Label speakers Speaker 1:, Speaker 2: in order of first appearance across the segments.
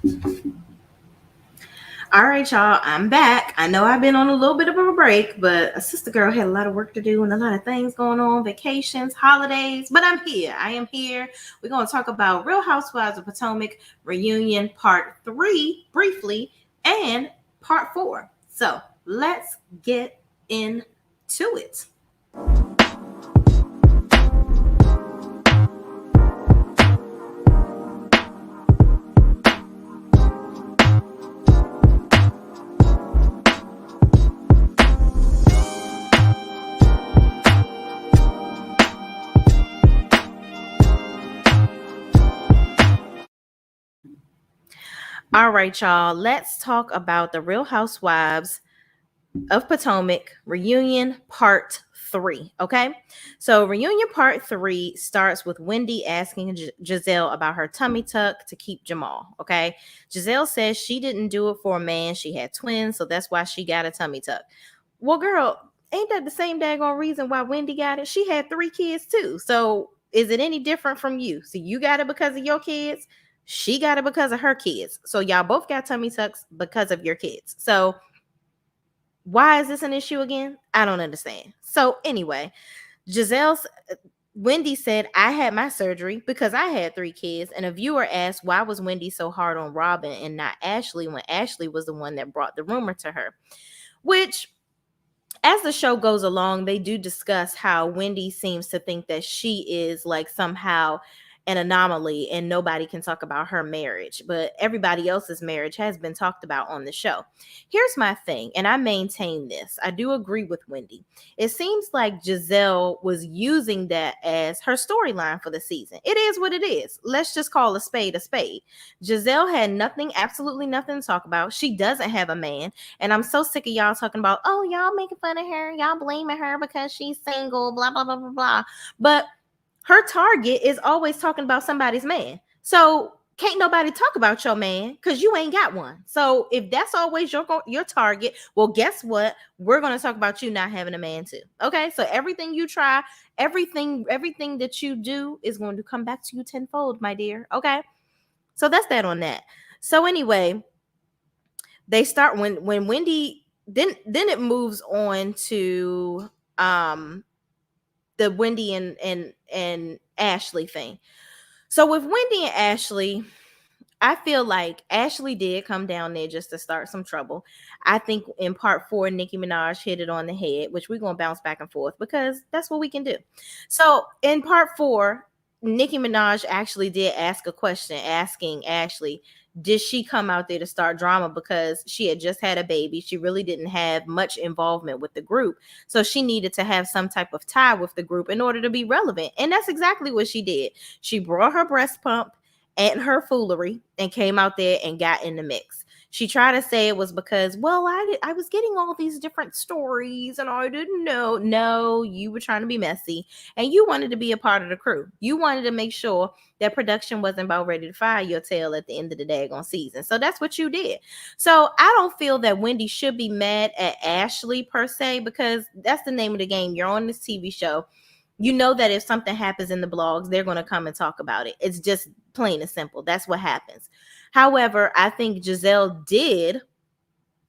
Speaker 1: All right, y'all, I'm back. I know I've been on a little bit of a break, but a sister girl had a lot of work to do and a lot of things going on, vacations, holidays, but I'm here. I am here. We're going to talk about Real Housewives of Potomac reunion part 3 briefly and part 4. So let's get into it. All right, y'all, let's talk about the Real Housewives of Potomac reunion part 3. Okay, so reunion part 3 starts with Wendy asking Giselle about her tummy tuck to keep Jamal. Okay, Giselle says she didn't do it for a man, she had twins, so that's why she got a tummy tuck. Well, girl, ain't that the same daggone reason why Wendy got it? She had 3 kids too. So is it any different from you? So you got it because of your kids, she got it because of her kids, so y'all both got tummy tucks because of your kids. So why is this an issue again? I don't understand. So anyway, Giselle's Wendy said, I had my surgery because I had 3 kids. And a viewer asked, why was Wendy so hard on Robin and not Ashley when Ashley was the one that brought the rumor to her? Which, as the show goes along, they do discuss how Wendy seems to think that she is like somehow an anomaly and nobody can talk about her marriage, but everybody else's marriage has been talked about on the show. Here's my thing, and I maintain this. I do agree with Wendy. It seems like Giselle was using that as her storyline for the season. It is what it is. Let's just call a spade a spade. Giselle had nothing, absolutely nothing to talk about. She doesn't have a man. And I'm so sick of y'all talking about, oh, y'all making fun of her, y'all blaming her because she's single, blah, blah, blah, blah, blah. But her target is always talking about somebody's man. So can't nobody talk about your man because you ain't got one. So if that's always your target, well, guess what? We're going to talk about you not having a man too. Okay, so everything you try, everything that you do is going to come back to you tenfold, my dear. Okay, so that's that on that. So anyway, they start when Wendy then it moves on to the Wendy and Ashley thing. So with Wendy and Ashley, I feel like Ashley did come down there just to start some trouble. I think in part 4, Nicki Minaj hit it on the head, which we're going to bounce back and forth because that's what we can do. So in part 4, Nicki Minaj actually did ask a question asking Ashley, did she come out there to start drama because she had just had a baby? She really didn't have much involvement with the group. So she needed to have some type of tie with the group in order to be relevant. And that's exactly what she did. She brought her breast pump and her foolery and came out there and got in the mix. She tried to say it was because, well, I was getting all these different stories and I didn't know. No, you were trying to be messy and you wanted to be a part of the crew. You wanted to make sure that production wasn't about ready to fire your tail at the end of the daggone season. So that's what you did. So I don't feel that Wendy should be mad at Ashley per se, because that's the name of the game. You're on this TV show. You know that if something happens in the blogs, they're going to come and talk about it. It's just plain and simple. That's what happens. However, I think Giselle did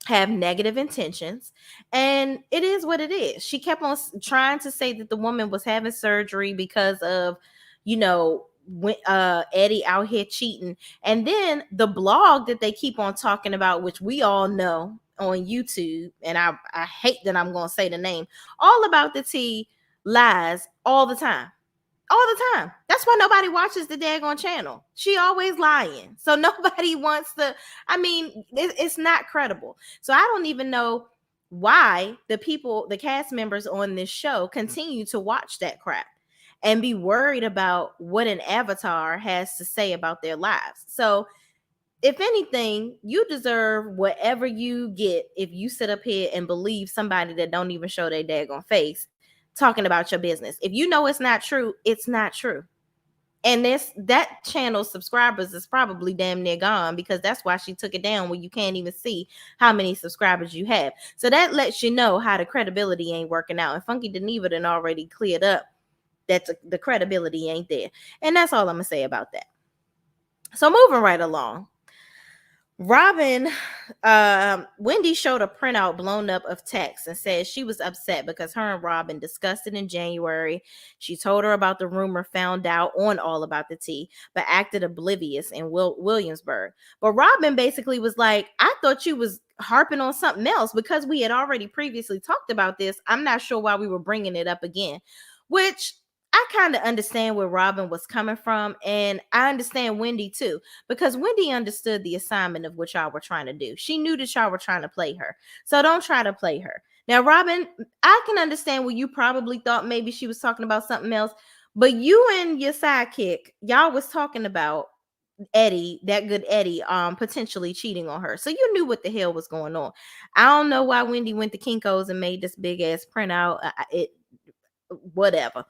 Speaker 1: have negative intentions, and it is what it is. She kept on trying to say that the woman was having surgery because of, you know, when Eddie out here cheating. And then the blog that they keep on talking about, which we all know on YouTube, and I hate that I'm going to say the name, all about the tea, lies all the time. All the time. That's why nobody watches the daggone channel. She always lying. So nobody wants to, I mean, it's not credible. So I don't even know why the cast members on this show continue to watch that crap and be worried about what an avatar has to say about their lives. So if anything, you deserve whatever you get if you sit up here and believe somebody that don't even show their daggone face talking about your business. If you know it's not true, it's not true. And that channel's subscribers is probably damn near gone, because that's why she took it down, where you can't even see how many subscribers you have. So that lets you know how the credibility ain't working out. And Funky Geneva done already cleared up that the credibility ain't there. And that's all I'm going to say about that. So moving right along. Robin, Wendy showed a printout blown up of text and said she was upset because her and Robin discussed it in January. She told her about the rumor, found out on All About the Tea, but acted oblivious in Williamsburg. But Robin basically was like, I thought you was harping on something else because we had already previously talked about this. I'm not sure why we were bringing it up again, which I kind of understand where Robin was coming from. And I understand Wendy too, because Wendy understood the assignment of what y'all were trying to do. She knew that y'all were trying to play her. So don't try to play her. Now, Robin, I can understand where you probably thought maybe she was talking about something else, but you and your sidekick, y'all was talking about Eddie, that good Eddie, potentially cheating on her. So you knew what the hell was going on. I don't know why Wendy went to Kinko's and made this big ass printout. It whatever,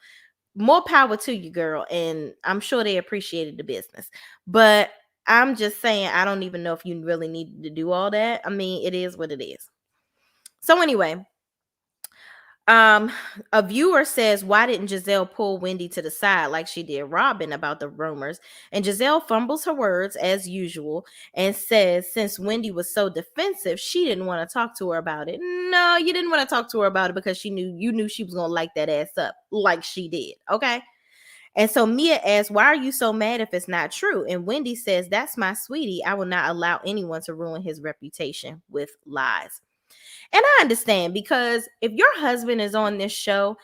Speaker 1: more power to you, girl. And I'm sure they appreciated the business. But I'm just saying, I don't even know if you really needed to do all that. I mean, it is what it is. So anyway, um, a viewer says, why didn't Giselle pull Wendy to the side like she did Robin about the rumors? And Giselle fumbles her words as usual and says, since Wendy was so defensive, she didn't want to talk to her about it. No, you didn't want to talk to her about it because you knew she was gonna light that ass up like she did. Okay. And so Mia asks, why are you so mad if it's not true? And Wendy says, that's my sweetie. I will not allow anyone to ruin his reputation with lies. And I understand, because if your husband is on this show,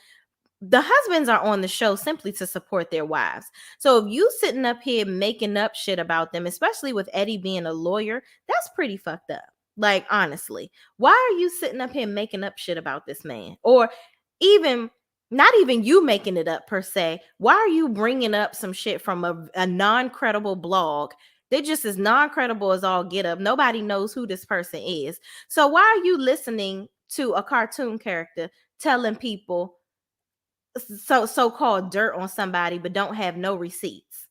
Speaker 1: the husbands are on the show simply to support their wives. So if you sitting up here making up shit about them, especially with Eddie being a lawyer, that's pretty fucked up. Like, honestly, why are you sitting up here making up shit about this man? Or even not even you making it up per se. Why are you bringing up some shit from a non-credible blog? They're just as non-credible as all get up. Nobody knows who this person is. So why are you listening to a cartoon character telling people so-called dirt on somebody but don't have no receipts?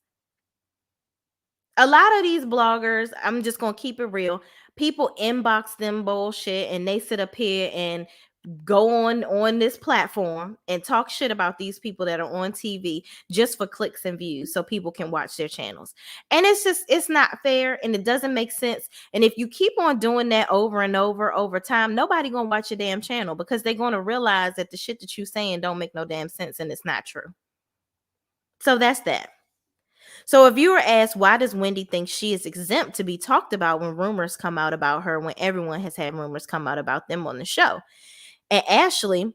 Speaker 1: A lot of these bloggers, I'm just gonna keep it real, people inbox them bullshit and they sit up here and go on this platform and talk shit about these people that are on TV just for clicks and views so people can watch their channels. And it's not fair and it doesn't make sense. And if you keep on doing that over and over time, nobody gonna watch your damn channel because they're gonna realize that the shit that you saying don't make no damn sense and it's not true. So that's that. So a viewer asked, why does Wendy think she is exempt to be talked about when rumors come out about her when everyone has had rumors come out about them on the show? And Ashley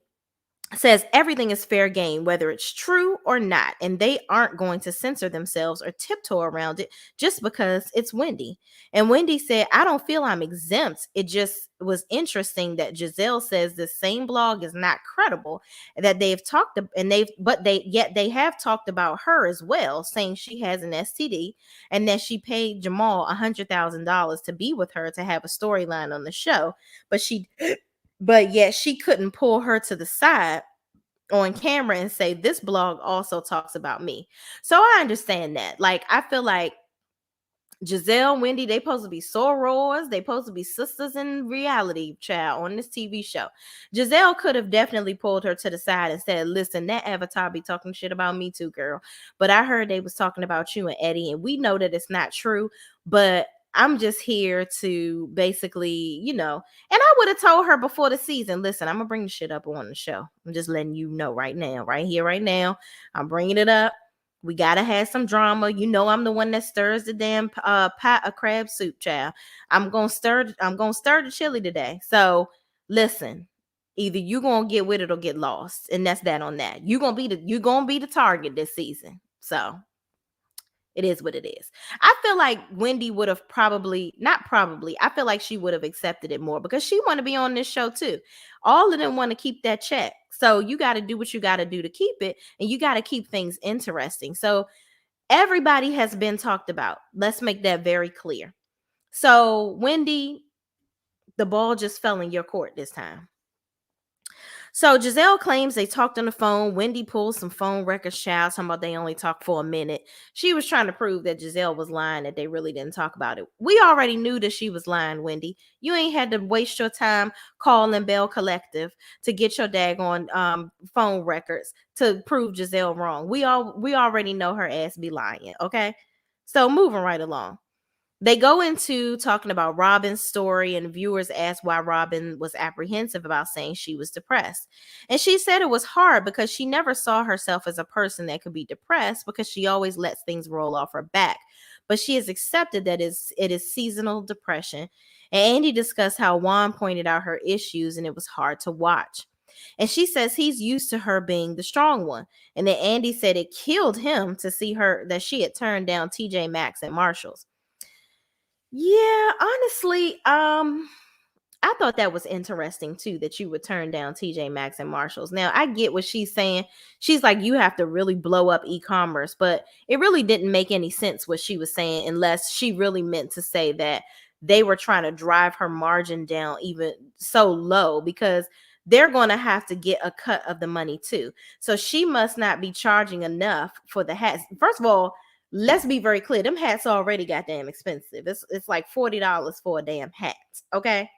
Speaker 1: says everything is fair game, whether it's true or not, and they aren't going to censor themselves or tiptoe around it just because it's Wendy. And Wendy said, I don't feel I'm exempt. It just was interesting that Giselle says the same blog is not credible, that they've talked and they have talked about her as well, saying she has an STD and that she paid Jamal $100,000 to be with her to have a storyline on the show, but yet she couldn't pull her to the side on camera and say, this blog also talks about me. So I understand that. Like, I feel like Giselle, Wendy, they supposed to be sorors. They supposed to be sisters in reality, child, on this TV show. Giselle could have definitely pulled her to the side and said, listen, that avatar be talking shit about me too, girl. But I heard they was talking about you and Eddie, and we know that it's not true. But I'm just here to basically, and I would have told her before the season, listen, I'm going to bring the shit up on the show. I'm just letting you know right now, right here, right now. I'm bringing it up. We gotta have some drama. I'm the one that stirs the damn pot of crab soup, child. I'm gonna stir the chili today. So listen, either you gonna get with it or get lost, and that's that on that. You're gonna be the target this season. So it is what it is. I feel like Wendy would have I feel like she would have accepted it more because she want to be on this show too. All of them want to keep that check. So you got to do what you got to do to keep it, and you got to keep things interesting. So everybody has been talked about. Let's make that very clear. So Wendy, the ball just fell in your court this time. So Giselle claims they talked on the phone. Wendy pulls some phone records, child, talking about they only talked for a minute. She was trying to prove that Giselle was lying, that they really didn't talk about it. We already knew that she was lying, Wendy. You ain't had to waste your time calling Bell Collective to get your daggone phone records to prove Giselle wrong. We already know her ass be lying, okay? So moving right along. They go into talking about Robin's story, and viewers ask why Robin was apprehensive about saying she was depressed. And she said it was hard because she never saw herself as a person that could be depressed because she always lets things roll off her back. But she has accepted that it is seasonal depression. And Andy discussed how Juan pointed out her issues and it was hard to watch. And she says he's used to her being the strong one. And then Andy said it killed him to see her that she had turned down TJ Maxx and Marshalls. Yeah, honestly, I thought that was interesting too that you would turn down TJ Maxx and Marshalls. Now, I get what she's saying. She's like, you have to really blow up e-commerce, but it really didn't make any sense what she was saying unless she really meant to say that they were trying to drive her margin down even so low because they're going to have to get a cut of the money too. So she must not be charging enough for the hats. First of all, let's be very clear. Them hats already got damn expensive. It's like $40 for a damn hat. Okay.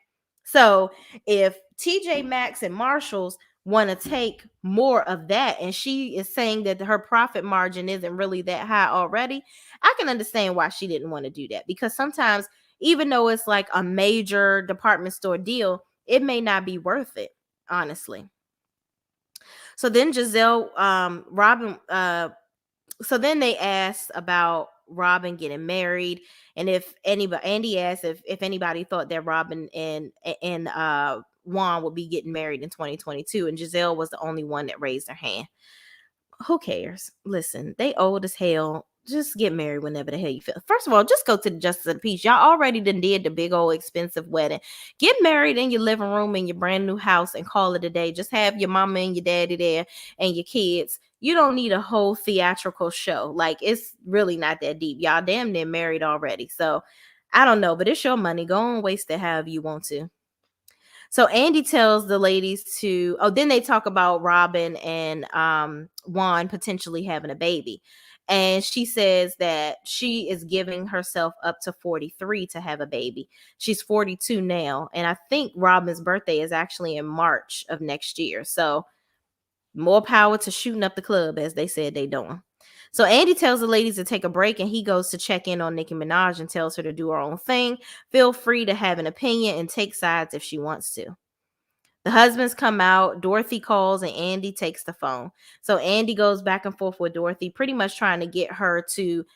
Speaker 1: So if TJ Maxx and Marshalls want to take more of that, and she is saying that her profit margin isn't really that high already, I can understand why she didn't want to do that because sometimes, even though it's like a major department store deal, it may not be worth it, honestly. So then so then they asked about Robin getting married, and if anybody, Andy asked if anybody thought that Robin and Juan would be getting married in 2022, and Giselle was the only one that raised her hand. Who cares? Listen, they old as hell. Just get married whenever the hell you feel. First of all, just go to the Justice of the Peace. Y'all already done did the big old expensive wedding. Get married in your living room in your brand new house and call it a day. Just have your mama and your daddy there and your kids. You don't need a whole theatrical show. Like, it's really not that deep. Y'all damn near married already. So I don't know, but it's your money. Go on, waste it however you want to. So Andy tells the ladies to, oh, then they talk about Robin and Juan potentially having a baby. And she says that she is giving herself up to 43 to have a baby. She's 42 now. And I think Robin's birthday is actually in March of next year. So more power to shooting up the club, as they said they doing. So Andy tells the ladies to take a break and he goes to check in on Nicki Minaj and tells her to do her own thing. Feel free to have an opinion and take sides if she wants to. The husbands come out, Dorothy calls, and Andy takes the phone. So Andy goes back and forth with Dorothy, pretty much trying to get her to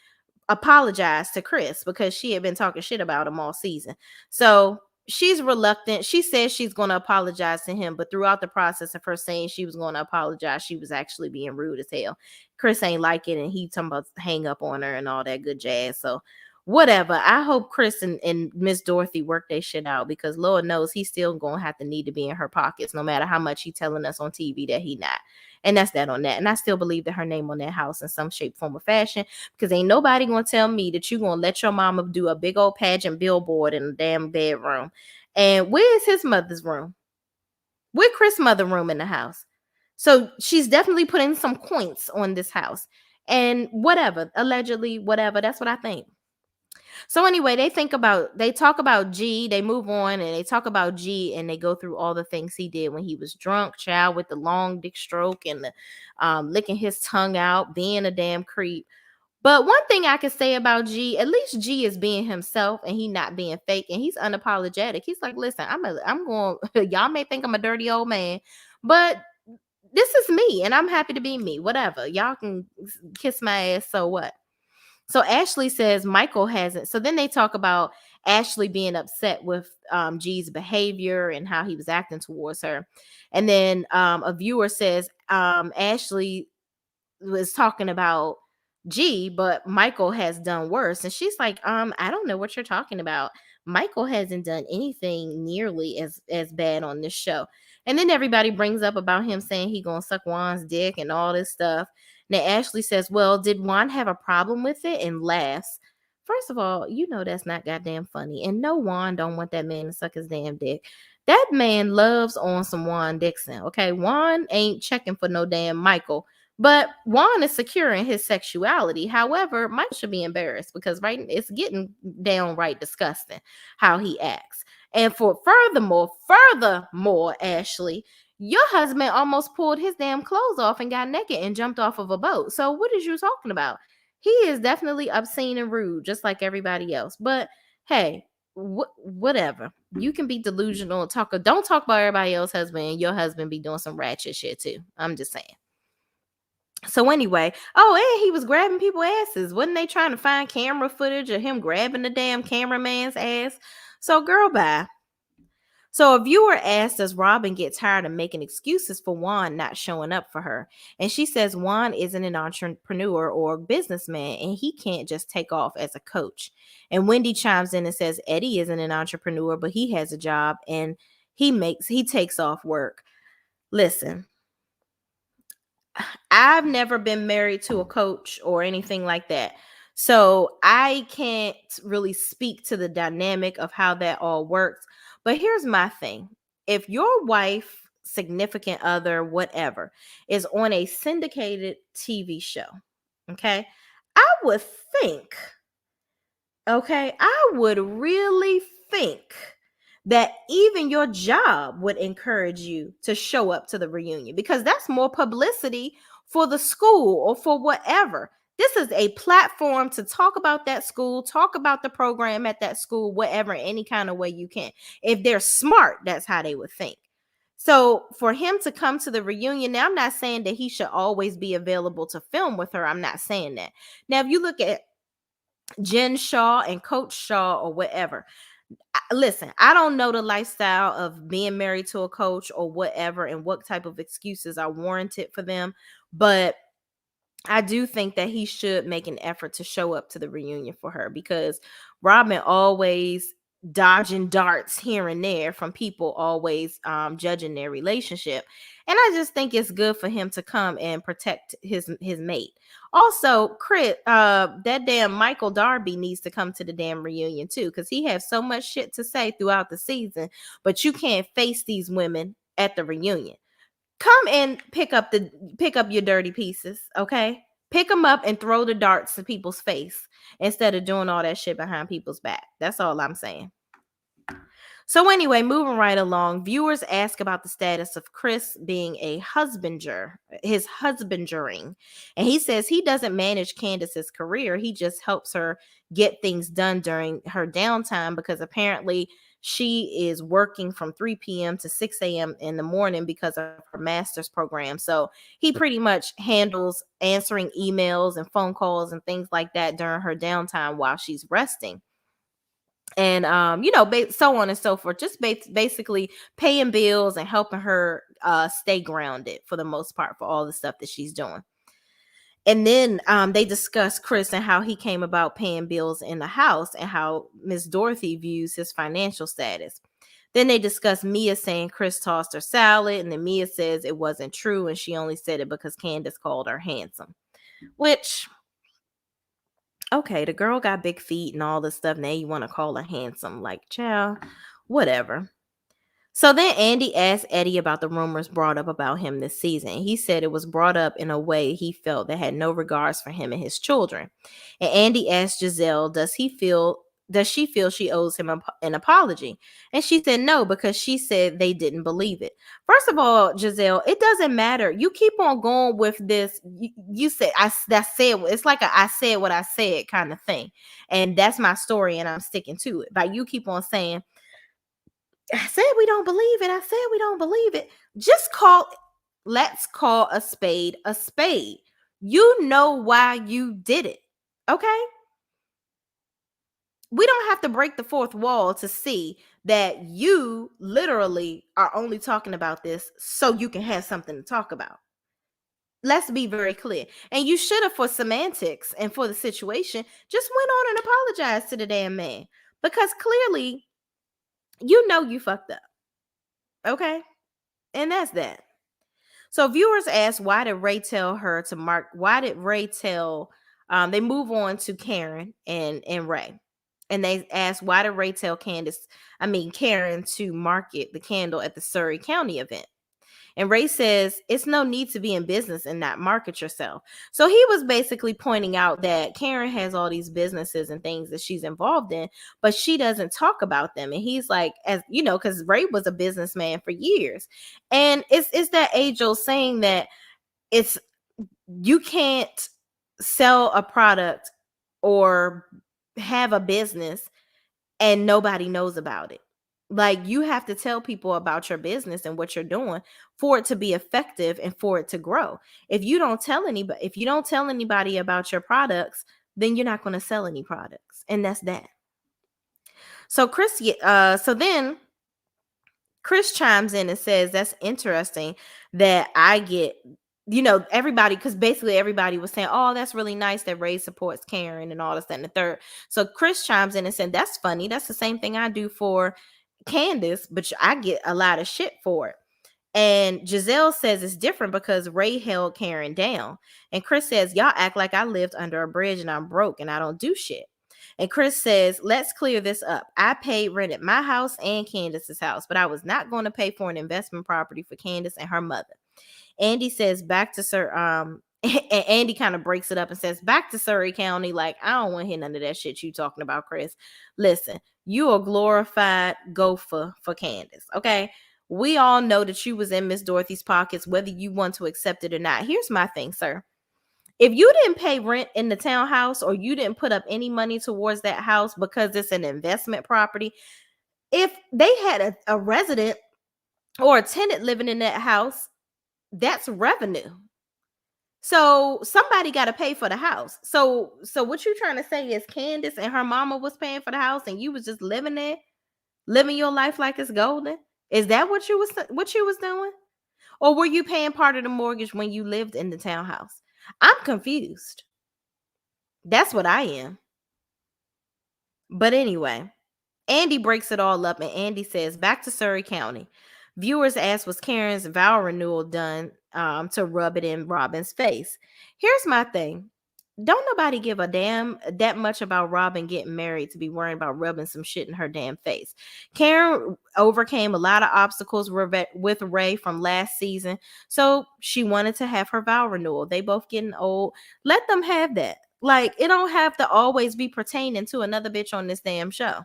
Speaker 1: apologize to Chris because she had been talking shit about him all season. So she's reluctant. She says she's going to apologize to him, but throughout the process of her saying she was going to apologize, she was actually being rude as hell. Chris ain't like it, and he talking about hang up on her and all that good jazz. So whatever. I hope Chris and Miss Dorothy work their shit out because Lord knows he's still gonna have to need to be in her pockets no matter how much he's telling us on TV that he not. And that's that on that. And I still believe that her name on that house in some shape, form, or fashion, because ain't nobody gonna tell me that you gonna let your mama do a big old pageant billboard in a damn bedroom. And where's his mother's room? Where's Chris' mother room in the house? So she's definitely putting some points on this house. And whatever, allegedly, whatever, that's what I think. So anyway, they talk about G, they move on and they talk about G and they go through all the things he did when he was drunk, child, with the long dick stroke and the licking his tongue out, being a damn creep. But one thing I can say about G, at least G is being himself and he not being fake and he's unapologetic. He's like, listen, I'm going, y'all may think I'm a dirty old man, but this is me and I'm happy to be me. Whatever. Y'all can kiss my ass, so what? So Ashley says Michael hasn't. So then they talk about Ashley being upset with G's behavior and how he was acting towards her. And then a viewer says Ashley was talking about G, but Michael has done worse. And she's like, I don't know what you're talking about. Michael hasn't done anything nearly as bad on this show. And then everybody brings up about him saying he gonna suck Juan's dick and all this stuff. Now Ashley says, well, did Juan have a problem with it? And laughs. First of all, you know that's not goddamn funny. And no, Juan don't want that man to suck his damn dick. That man loves on some Juan Dixon. Okay, Juan ain't checking for no damn Michael. But Juan is secure in his sexuality. However, Mike should be embarrassed because right, it's getting downright disgusting how he acts. And furthermore, Ashley, your husband almost pulled his damn clothes off and got naked and jumped off of a boat. So what is you talking about? He is definitely obscene and rude, just like everybody else. But hey, whatever. You can be delusional and talk. Don't talk about everybody else's husband, and your husband be doing some ratchet shit too. I'm just saying. So anyway, oh, and he was grabbing people's asses. Wasn't they trying to find camera footage of him grabbing the damn cameraman's ass? So girl, bye. So a viewer asked, does Robin get tired of making excuses for Juan not showing up for her? And she says Juan isn't an entrepreneur or businessman, and he can't just take off as a coach. And Wendy chimes in and says Eddie isn't an entrepreneur, but he has a job and he takes off work. Listen, I've never been married to a coach or anything like that. So I can't really speak to the dynamic of how that all works. But here's my thing. If your wife, significant other, whatever, is on a syndicated TV show, okay, I would think, I would really think that even your job would encourage you to show up to the reunion because that's more publicity for the school or for whatever. This is a platform to talk about that school, talk about the program at that school, whatever, any kind of way you can. If they're smart, that's how they would think. So for him to come to the reunion, now I'm not saying that he should always be available to film with her. I'm not saying that. Now, if you look at Jen Shaw and Coach Shaw or whatever, listen, I don't know the lifestyle of being married to a coach or whatever and what type of excuses are warranted for them, but I do think that he should make an effort to show up to the reunion for her because Robin always dodging darts here and there from people always judging their relationship. And I just think it's good for him to come and protect his mate. Also, that damn Michael Darby needs to come to the damn reunion too, because he has so much shit to say throughout the season, but you can't face these women at the reunion. Come and pick up your dirty pieces, okay? Pick them up and throw the darts to people's face instead of doing all that shit behind people's back. That's all I'm saying. So anyway, moving right along, viewers ask about the status of Chris being a his husbandering. And he says he doesn't manage Candace's career. He just helps her get things done during her downtime because apparently she is working from 3 p.m. to 6 a.m. in the morning because of her master's program. So he pretty much handles answering emails and phone calls and things like that during her downtime while she's resting. And so on and so forth, just basically paying bills and helping her stay grounded for the most part for all the stuff that she's doing. And then they discuss Chris and how he came about paying bills in the house and how Miss Dorothy views his financial status. Then they discuss Mia saying Chris tossed her salad, and then Mia says it wasn't true and she only said it because Candace called her handsome. Which, okay, the girl got big feet and all this stuff. Now you want to call her handsome. Like, child, whatever. So then Andy asked Eddie about the rumors brought up about him this season. He said it was brought up in a way he felt that had no regards for him and his children. And Andy asked Giselle, does she feel she owes him an apology? And she said no, because she said they didn't believe it. First of all, Giselle, it doesn't matter. You keep on going with this. You said it's like I said what I said kind of thing. And that's my story and I'm sticking to it. But you keep on saying, I said we don't believe it. I said we don't believe it. Let's call a spade a spade. You know why you did it. Okay? We don't have to break the fourth wall to see that you literally are only talking about this so you can have something to talk about. Let's be very clear. And you should have, for semantics and for the situation, just went on and apologized to the damn man. Because clearly, you know you fucked up. Okay? And that's that. So viewers ask, why did Ray tell her to mark? Why did Ray tell? They move on to Karen and Ray, and they ask, why did Ray tell Karen to market the candle at the Surrey County event? And Ray says, it's no need to be in business and not market yourself. So he was basically pointing out that Karen has all these businesses and things that she's involved in, but she doesn't talk about them. And he's like, as you know, because Ray was a businessman for years. And it's that age old saying that you can't sell a product or have a business and nobody knows about it. Like, you have to tell people about your business and what you're doing for it to be effective and for it to grow. If you don't tell anybody about your products, then you're not going to sell any products. And that's that. So then Chris chimes in and says, that's interesting that I get, everybody, because basically everybody was saying, oh, that's really nice that Ray supports Karen and all this, that, and the third. So Chris chimes in and said, that's funny. That's the same thing I do for Candace, but I get a lot of shit for it. And Giselle says it's different because Ray held Karen down. And Chris says, y'all act like I lived under a bridge and I'm broke and I don't do shit. And Chris says, let's clear this up. I paid rent at my house and Candace's house, but I was not going to pay for an investment property for Candace and her mother. Andy says, back to Sir, and Andy kind of breaks it up and says, back to Surrey County. Like, I don't want to hear none of that shit you talking about, Chris. Listen, you a glorified gopher for Candace, okay? We all know that you was in Miss Dorothy's pockets, whether you want to accept it or not. Here's my thing, sir. If you didn't pay rent in the townhouse or you didn't put up any money towards that house because it's an investment property, if they had a resident or a tenant living in that house, that's revenue. So somebody got to pay for the house. So what you trying to say is Candace and her mama was paying for the house and you was just living there, living your life like it's golden? Is that what you was doing? Or were you paying part of the mortgage when you lived in the townhouse? I'm confused. That's what I am. But anyway, Andy breaks it all up and Andy says, back to Surrey County. Viewers ask, was Karen's vow renewal done to rub it in Robin's face? Here's my thing. Don't nobody give a damn that much about Robin getting married to be worrying about rubbing some shit in her damn face. Karen overcame a lot of obstacles with Ray from last season, so she wanted to have her vow renewal. They both getting old. Let them have that. Like, it don't have to always be pertaining to another bitch on this damn show.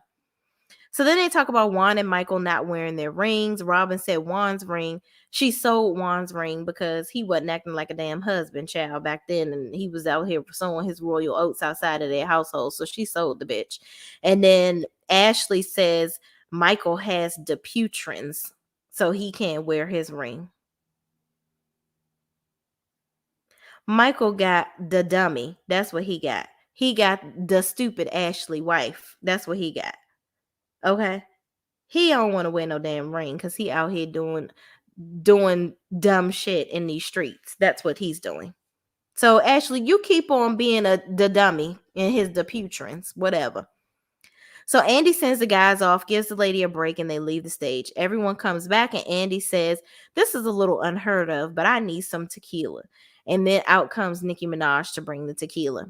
Speaker 1: So then they talk about Juan and Michael not wearing their rings. Robin said she sold Juan's ring because he wasn't acting like a damn husband child back then. And he was out here sowing his royal oats outside of their household. So she sold the bitch. And then Ashley says Michael has Dupuytren's, so he can't wear his ring. Michael got the dummy. That's what he got. He got the stupid Ashley wife. That's what he got. Okay. He don't want to wear no damn ring because he out here doing dumb shit in these streets. That's what he's doing. So Ashley, you keep on being the dummy in his Dupuytren's, whatever. So Andy sends the guys off, gives the lady a break, and they leave the stage. Everyone comes back, and Andy says, this is a little unheard of, but I need some tequila. And then out comes Nicki Minaj to bring the tequila.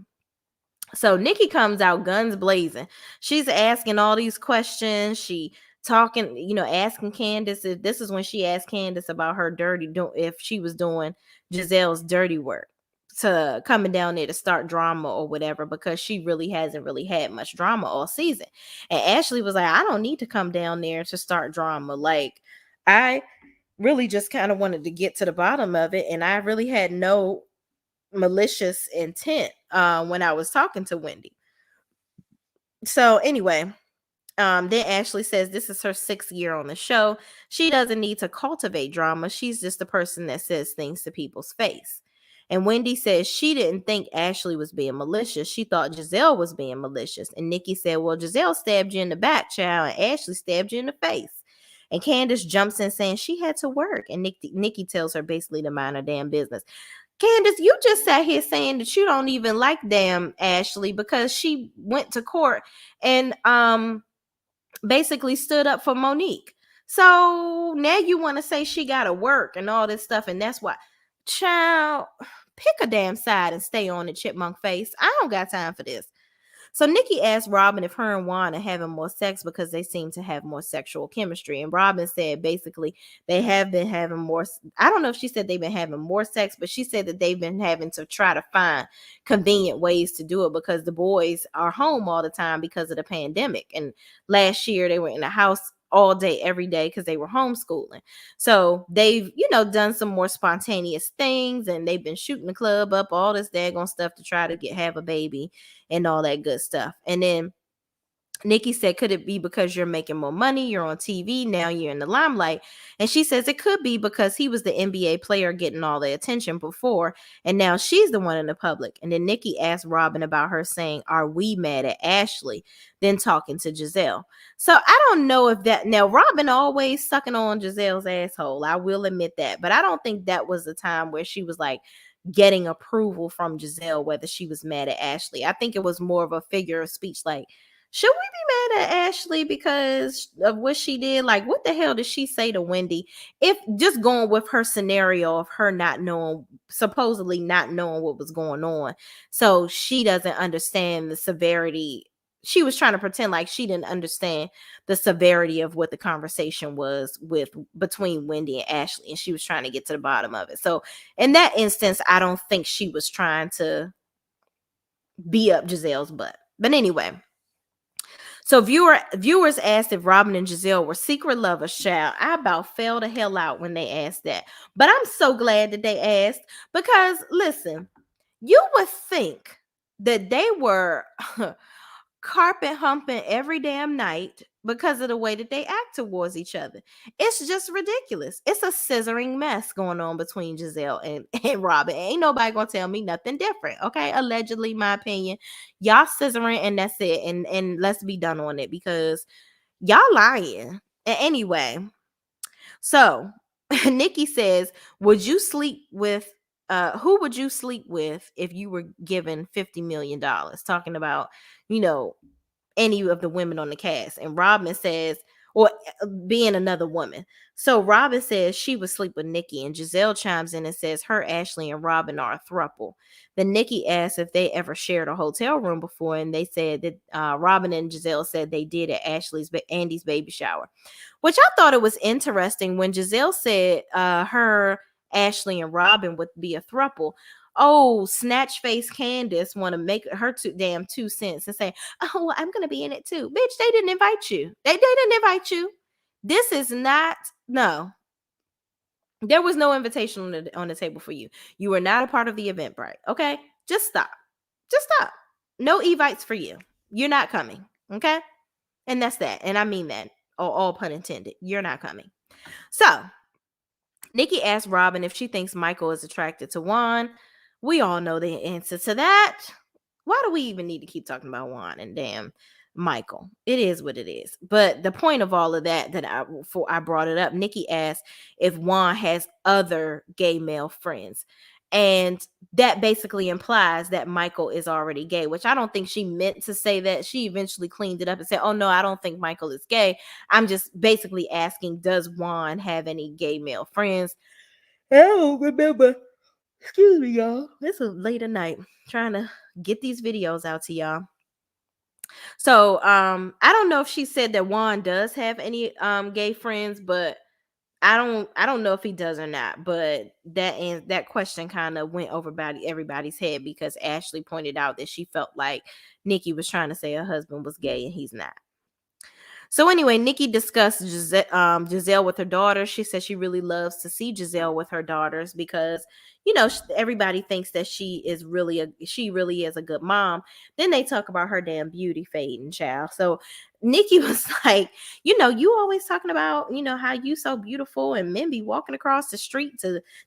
Speaker 1: So Nikki comes out guns blazing. She's asking all these questions. She talking, asking Candace. If this is when she asked Candace about her if she was doing Giselle's dirty work, to coming down there to start drama or whatever, because she really hasn't really had much drama all season. And Ashley was like, I don't need to come down there to start drama. Like, I really just kind of wanted to get to the bottom of it, and I really had no malicious intent when I was talking to Wendy. So anyway, then Ashley says this is her 6th year on the show. She doesn't need to cultivate drama. She's just the person that says things to people's face. And Wendy says she didn't think Ashley was being malicious. She thought Giselle was being malicious. And Nikki said, well, Giselle stabbed you in the back, child, and Ashley stabbed you in the face. And Candace jumps in saying she had to work. And Nikki tells her basically to mind her damn business. Candace, you just sat here saying that you don't even like damn Ashley because she went to court and basically stood up for Monique. So now you want to say she got to work and all this stuff, and that's why. Child, pick a damn side and stay on it, chipmunk face. I don't got time for this. So Nikki asked Robin if her and Juan are having more sex because they seem to have more sexual chemistry. And Robin said basically they have been having more. I don't know if she said they've been having more sex, but she said that they've been having to try to find convenient ways to do it because the boys are home all the time because of the pandemic. And last year they were in the house all day, every day, because they were homeschooling. So they've, done some more spontaneous things, and they've been shooting the club up, all this daggone stuff to try to have a baby and all that good stuff. And then Nikki said, could it be because you're making more money? You're on TV. Now you're in the limelight. And she says it could be because he was the NBA player getting all the attention before. And now she's the one in the public. And then Nikki asked Robin about her saying, are we mad at Ashley? Then talking to Giselle. So I don't know if that, now Robin always sucking on Giselle's asshole. I will admit that. But I don't think that was the time where she was like getting approval from Giselle, whether she was mad at Ashley. I think it was more of a figure of speech like, should we be mad at Ashley because of what she did? Like, what the hell did she say to Wendy? If just going with her scenario of her not knowing, supposedly not knowing what was going on. So she doesn't understand the severity. She was trying to pretend like she didn't understand the severity of what the conversation was between Wendy and Ashley. And she was trying to get to the bottom of it. So in that instance, I don't think she was trying to be up Giselle's butt. But anyway. So viewers asked if Robin and Giselle were secret lovers, child. I about fell the hell out when they asked that. But I'm so glad that they asked because, listen, you would think that they were carpet humping every damn night because of the way that they act towards each other. It's just ridiculous. It's a scissoring mess going on between Giselle and Robin. Ain't nobody gonna tell me nothing different. Okay, allegedly, my opinion. Y'all scissoring and that's it. And let's be done on it because y'all lying. And anyway, so Nikki says, would you sleep with who would you sleep with if you were given $50 million? Talking about, you know, any of the women on the cast. And Robin says, or being another woman. So Robin says she would sleep with Nikki, and Giselle chimes in and says her, Ashley, and Robin are a throuple. Then Nikki asks if they ever shared a hotel room before, and they said that Robin and Giselle said they did at Andy's baby shower, which I thought it was interesting when Giselle said her, Ashley, and Robin would be a throuple. Oh, snatch face Candace want to make her 2 cents and say, oh, well, I'm going to be in it too. Bitch, they didn't invite you. They didn't invite you. This is not, no. There was no invitation on the table for you. You were not a part of the Eventbrite. Okay? Just stop. Just stop. No evites for you. You're not coming. Okay? And that's that. And I mean that. All pun intended. You're not coming. So, Nikki asked Robin if she thinks Michael is attracted to Juan. We all know the answer to that. Why do we even need to keep talking about Juan and damn Michael? It is what it is. But the point of all of that I brought it up, Nikki asked if Juan has other gay male friends. And that basically implies that Michael is already gay, which I don't think she meant to say that. She eventually cleaned it up and said, oh, no, I don't think Michael is gay. I'm just basically asking, does Juan have any gay male friends? I don't remember. Excuse me, y'all. It's a late at night trying to get these videos out to y'all. So I don't know if she said that Juan does have any gay friends, but I don't know if he does or not. But that question kind of went over everybody's head because Ashley pointed out that she felt like Nikki was trying to say her husband was gay and he's not. So anyway, Nikki discussed Giselle with her daughter. She said she really loves to see Giselle with her daughters because, everybody thinks that she really is a good mom. Then they talk about her damn beauty fading, child. So Nikki was like, you always talking about, how you so beautiful and men be walking across the street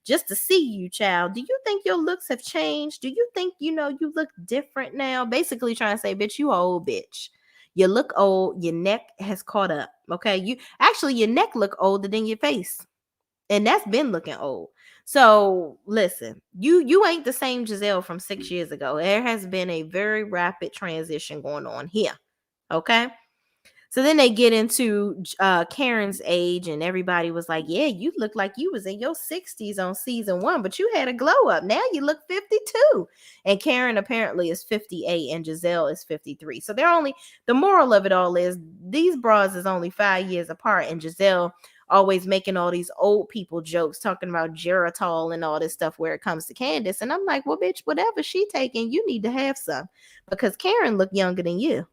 Speaker 1: just to see you, child. Do you think your looks have changed? Do you think, you look different now? Basically trying to say, bitch, you old bitch. You look old. Your neck has caught up. Okay. Your neck look older than your face. And that's been looking old. So listen, you ain't the same Giselle from 6 years ago. There has been a very rapid transition going on here. Okay. So then they get into Karen's age, and everybody was like, yeah, you look like you was in your 60s on season 1, but you had a glow up. Now you look 52. And Karen apparently is 58 and Giselle is 53. So the moral of it all is these bras is only 5 years apart, and Giselle always making all these old people jokes talking about Geritol and all this stuff where it comes to Candace. And I'm like, well, bitch, whatever she taking, you need to have some because Karen look younger than you.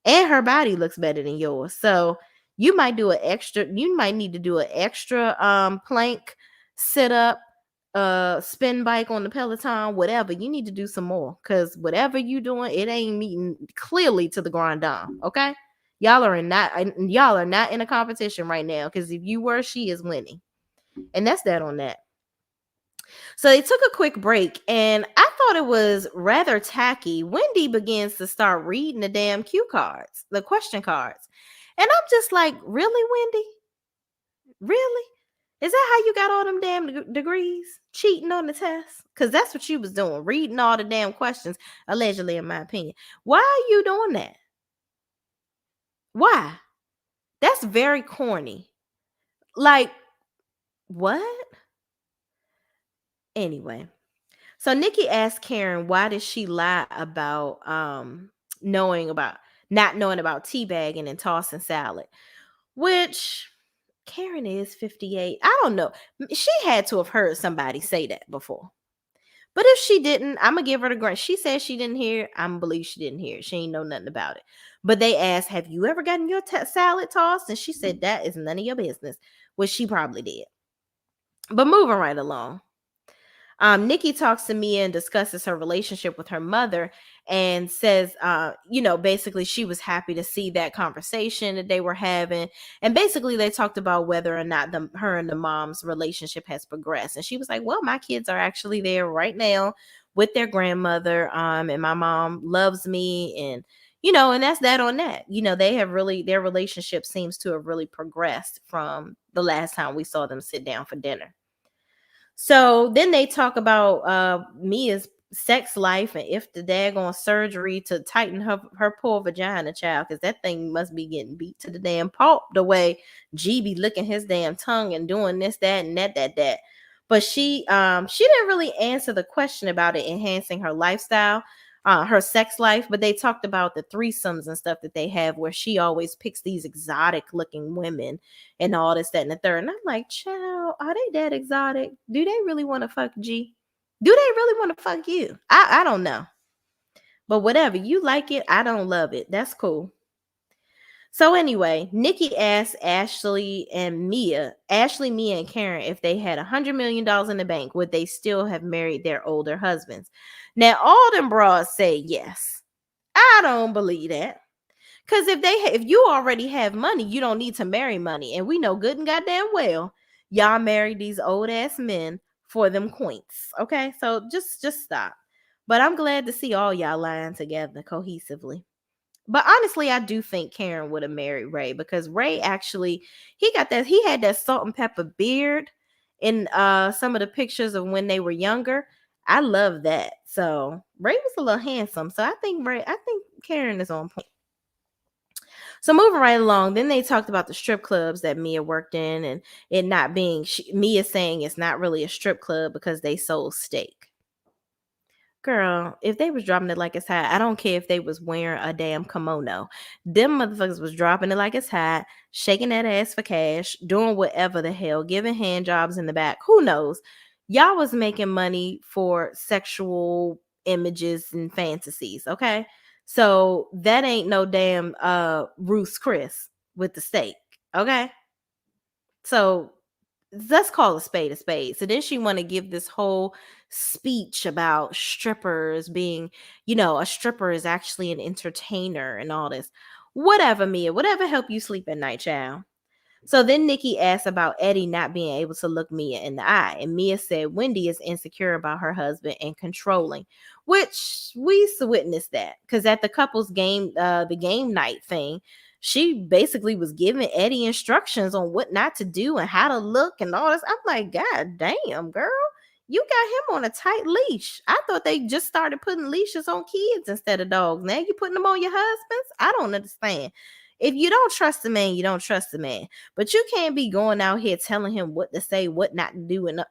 Speaker 1: And her body looks better than yours. So You might do an extra, you might need to do an extra plank, sit up, spin bike on the Peloton, whatever. You need to do some more, because whatever you doing, it ain't meeting clearly to the grind down. Okay. Y'all are not in a competition right now, because if you were, she is winning. And that's that on that. So they took a quick break, and I thought it was rather tacky. Wendy begins to start reading the damn cue cards, the question cards. And I'm just like, really, Wendy? Really? Is that how you got all them damn degrees? Cheating on the test? Because that's what you was doing, reading all the damn questions, allegedly, in my opinion. Why are you doing that? Why? That's very corny. Like, what? Anyway. So Nikki asked Karen, why did she lie about knowing about not knowing about teabagging and tossing salad? Which Karen is 58. I don't know. She had to have heard somebody say that before. But if she didn't, I'm gonna give her the grant. She said she didn't hear it. I'm gonna believe she didn't hear it. She ain't know nothing about it. But they asked, "Have you ever gotten your salad tossed?" And she said that is none of your business, which she probably did. But moving right along. Nikki talks to Mia and discusses her relationship with her mother, and says, basically she was happy to see that conversation that they were having. And basically they talked about whether or not her and the mom's relationship has progressed. And she was like, well, my kids are actually there right now with their grandmother. And my mom loves me. And, and that's that on that. They have really, their relationship seems to have really progressed from the last time we saw them sit down for dinner. So then they talk about Mia's sex life, and if the daggone surgery to tighten her poor vagina, child, because that thing must be getting beat to the damn pulp the way G be licking his damn tongue and doing this, that, and that. But she didn't really answer the question about it enhancing her lifestyle, her sex life. But they talked about the threesomes and stuff that they have, where she always picks these exotic looking women and all this, that, and the third. And I'm like, child, are they that exotic? Do they really want to fuck G? Do they really want to fuck you? I don't know. But whatever. You like it. I don't love it. That's cool. So anyway, Nikki asked Ashley, Mia, and Karen if they had $100 million in the bank, would they still have married their older husbands? Now, all them broads say yes. I don't believe that. Because if you already have money, you don't need to marry money. And we know good and goddamn well, y'all married these old ass men for them coins. Okay, so just stop. But I'm glad to see all y'all lying together cohesively. But honestly, I do think Karen would have married Ray, because Ray actually, he had that salt and pepper beard in some of the pictures of when they were younger. I love that. So Ray was a little handsome. So I think Karen is on point. So moving right along, then they talked about the strip clubs that Mia worked in, and it not being, Mia saying it's not really a strip club because they sold steak. Girl, if they was dropping it like it's hot, I don't care if they was wearing a damn kimono. Them motherfuckers was dropping it like it's hot, shaking that ass for cash, doing whatever the hell, giving hand jobs in the back. Who knows? Y'all was making money for sexual images and fantasies, okay? So that ain't no damn Ruth's Chris with the steak, okay? So let's call a spade a spade. So then she want to give this whole speech about strippers being, a stripper is actually an entertainer and all this. Whatever, Mia, whatever help you sleep at night, child. So then Nikki asked about Eddie not being able to look Mia in the eye. And Mia said Wendy is insecure about her husband and controlling, which we witnessed that. Because at the couple's game, the game night thing, she basically was giving Eddie instructions on what not to do and how to look and all this. I'm like, God damn, girl. You got him on a tight leash. I thought they just started putting leashes on kids instead of dogs. Now you putting them on your husbands? I don't understand. If you don't trust the man, you don't trust the man. But you can't be going out here telling him what to say, what not to do, and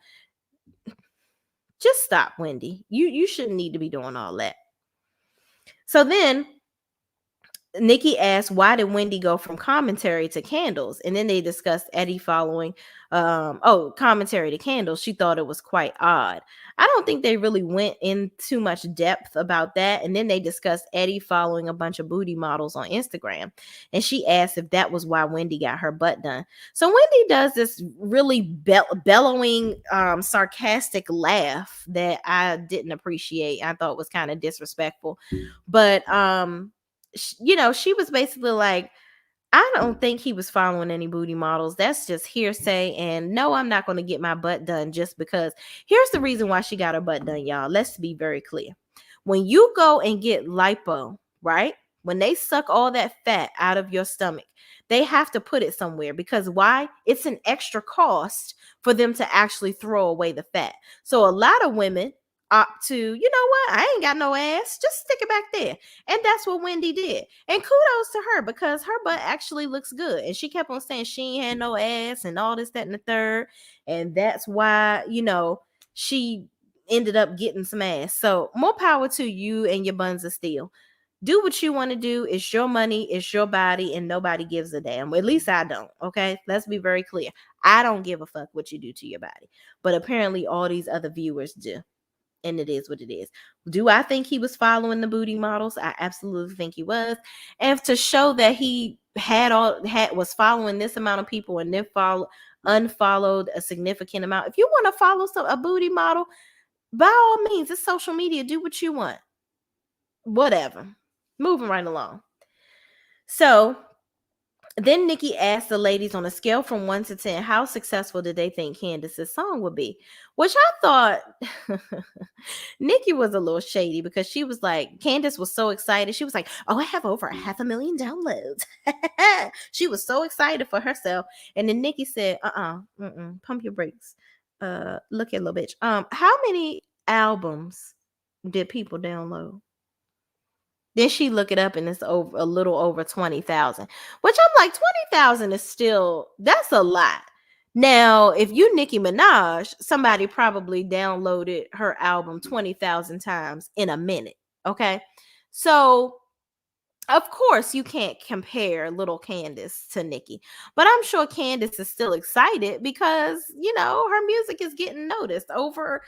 Speaker 1: just stop, Wendy. You shouldn't need to be doing all that. So then Nikki asked, why did Wendy go from commentary to candles? And then they discussed Eddie following commentary to candles. She thought it was quite odd. I don't think they really went in too much depth about that. And then they discussed Eddie following a bunch of booty models on Instagram. And she asked if that was why Wendy got her butt done. So Wendy does this really bellowing, sarcastic laugh that I didn't appreciate. I thought was kind of disrespectful. But she was basically like, I don't think he was following any booty models. That's just hearsay. And no, I'm not going to get my butt done just because. Here's the reason why she got her butt done, y'all. Let's be very clear. When you go and get lipo, right? When they suck all that fat out of your stomach, they have to put it somewhere because why? It's an extra cost for them to actually throw away the fat. So a lot of women opt to, you know what? I ain't got no ass. Just stick it back there. And that's what Wendy did. And kudos to her because her butt actually looks good. And she kept on saying she ain't had no ass and all this, that, and the third. And that's why, she ended up getting some ass. So more power to you and your buns of steel. Do what you want to do. It's your money, it's your body, and nobody gives a damn. At least I don't. Okay. Let's be very clear. I don't give a fuck what you do to your body. But apparently all these other viewers do. And it is what it is. Do I think he was following the booty models? I absolutely think he was. And to show that he was following this amount of people and then unfollowed a significant amount. If you want to follow a booty model, by all means, it's social media. Do what you want. Whatever. Moving right along. So then Nikki asked the ladies on a scale from 1 to 10, how successful did they think Candace's song would be? Which I thought Nikki was a little shady because she was like, Candace was so excited. She was like, oh, I have over 500,000 downloads. She was so excited for herself. And then Nikki said, pump your brakes. Look at little bitch. How many albums did people download? Then she look it up and it's over a little over 20,000, which I'm like, 20,000 is still, that's a lot. Now, if you Nicki Minaj, somebody probably downloaded her album 20,000 times in a minute. Okay. So of course, you can't compare little Candace to Nikki, but I'm sure Candace is still excited because, her music is getting noticed over,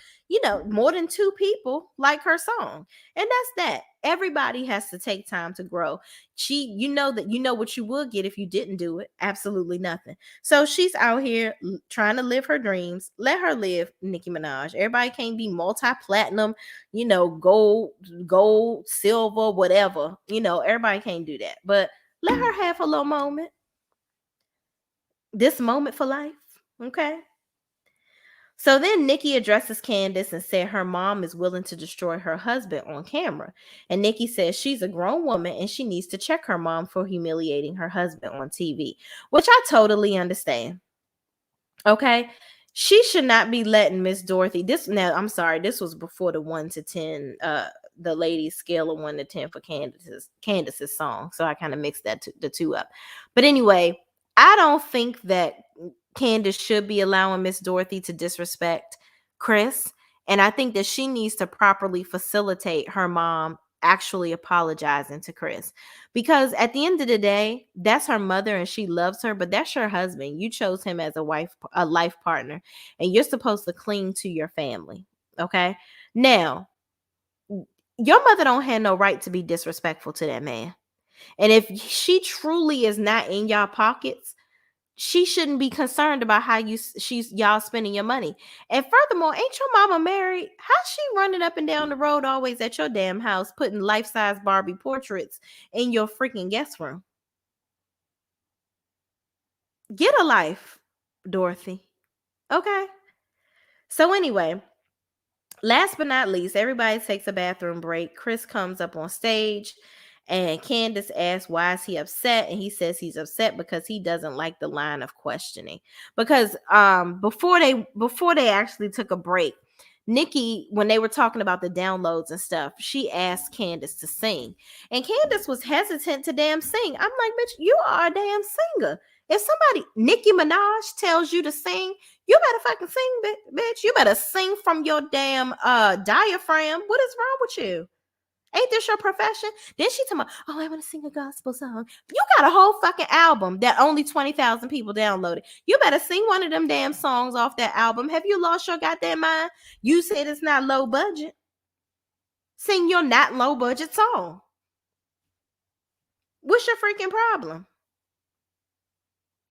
Speaker 1: more than 2 people like her song. And that's that. Everybody has to take time to grow. You know what you would get if you didn't do it. Absolutely nothing. So she's out here trying to live her dreams. Let her live, Nicki Minaj. Everybody can't be multi-platinum, gold, silver, whatever. Everybody can't do that. But let her have a little moment. This moment for life. Okay. So then Nikki addresses Candace and said her mom is willing to destroy her husband on camera. And Nikki says she's a grown woman and she needs to check her mom for humiliating her husband on TV, which I totally understand. Okay. She should not be letting Miss Dorothy this was before the 1 to 10 the ladies scale of 1 to 10 for Candace's song. So I kind of mixed the two up. But anyway, I don't think that Candace should be allowing Miss Dorothy to disrespect Chris. And I think that she needs to properly facilitate her mom actually apologizing to Chris. Because at the end of the day, that's her mother and she loves her, but that's your husband. You chose him as a life partner, and you're supposed to cling to your family. Okay. Now, your mother don't have no right to be disrespectful to that man. And if she truly is not in y'all pockets, she shouldn't be concerned about how y'all spending your money. And furthermore, ain't your mama married? How's she running up and down the road always at your damn house putting life-size Barbie portraits in your freaking guest room? Get a life, Dorothy. Okay. So anyway, last but not least, everybody takes a bathroom break. Chris comes up on stage and Candace asks, why is he upset? And he says he's upset because he doesn't like the line of questioning. Because before they actually took a break, Nikki, when they were talking about the downloads and stuff, she asked Candace to sing. And Candace was hesitant to damn sing. I'm like, bitch, you are a damn singer. If somebody, Nicki Minaj, tells you to sing, you better fucking sing, bitch. You better sing from your damn diaphragm. What is wrong with you? Ain't this your profession? Then she told me, oh, I want to sing a gospel song. You got a whole fucking album that only 20,000 people downloaded. You better sing one of them damn songs off that album. Have you lost your goddamn mind? You said it's not low budget. Sing your not low budget song. What's your freaking problem?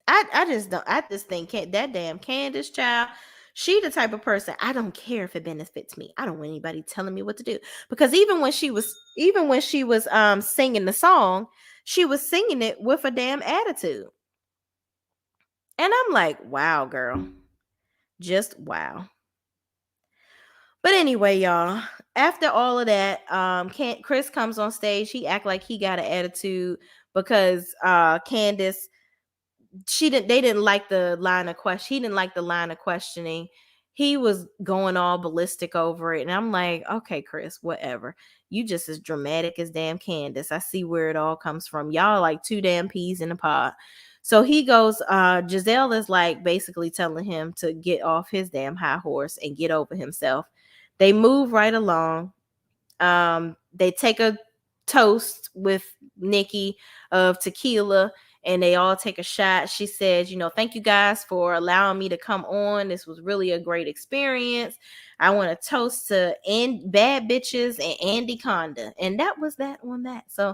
Speaker 1: I just think that damn Candace child, she the type of person, I don't care if it benefits me. I don't want anybody telling me what to do. Because even when she was singing the song, she was singing it with a damn attitude. And I'm like, wow, girl. Just wow. But anyway, y'all, after all of that, Chris comes on stage. He act like he got an attitude because Candace, they didn't like the line of question. He didn't like the line of questioning. He was going all ballistic over it. And I'm like, okay, Chris, whatever. You just as dramatic as damn Candace. I see where it all comes from. Y'all like two damn peas in a pod. So he goes, Giselle is like basically telling him to get off his damn high horse and get over himself. They move right along. They take a toast with Nikki of tequila and they all take a shot. She says, thank you guys for allowing me to come on. This was really a great experience. I want to toast to Bad Bitches and Andy Conda. And that was that on that. So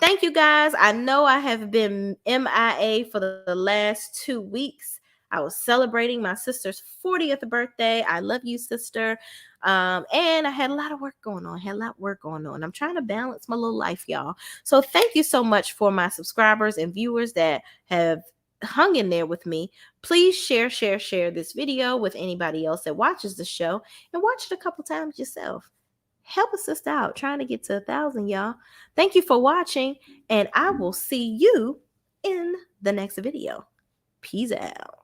Speaker 1: thank you guys. I know I have been MIA for the last 2 weeks. I was celebrating my sister's 40th birthday. I love you, sister. And I had a lot of work going on. I'm trying to balance my little life, y'all. So thank you so much for my subscribers and viewers that have hung in there with me. Please share this video with anybody else that watches the show and watch it a couple times yourself. Help a sister out trying to get to 1,000, y'all. Thank you for watching, and I will see you in the next video. Peace out.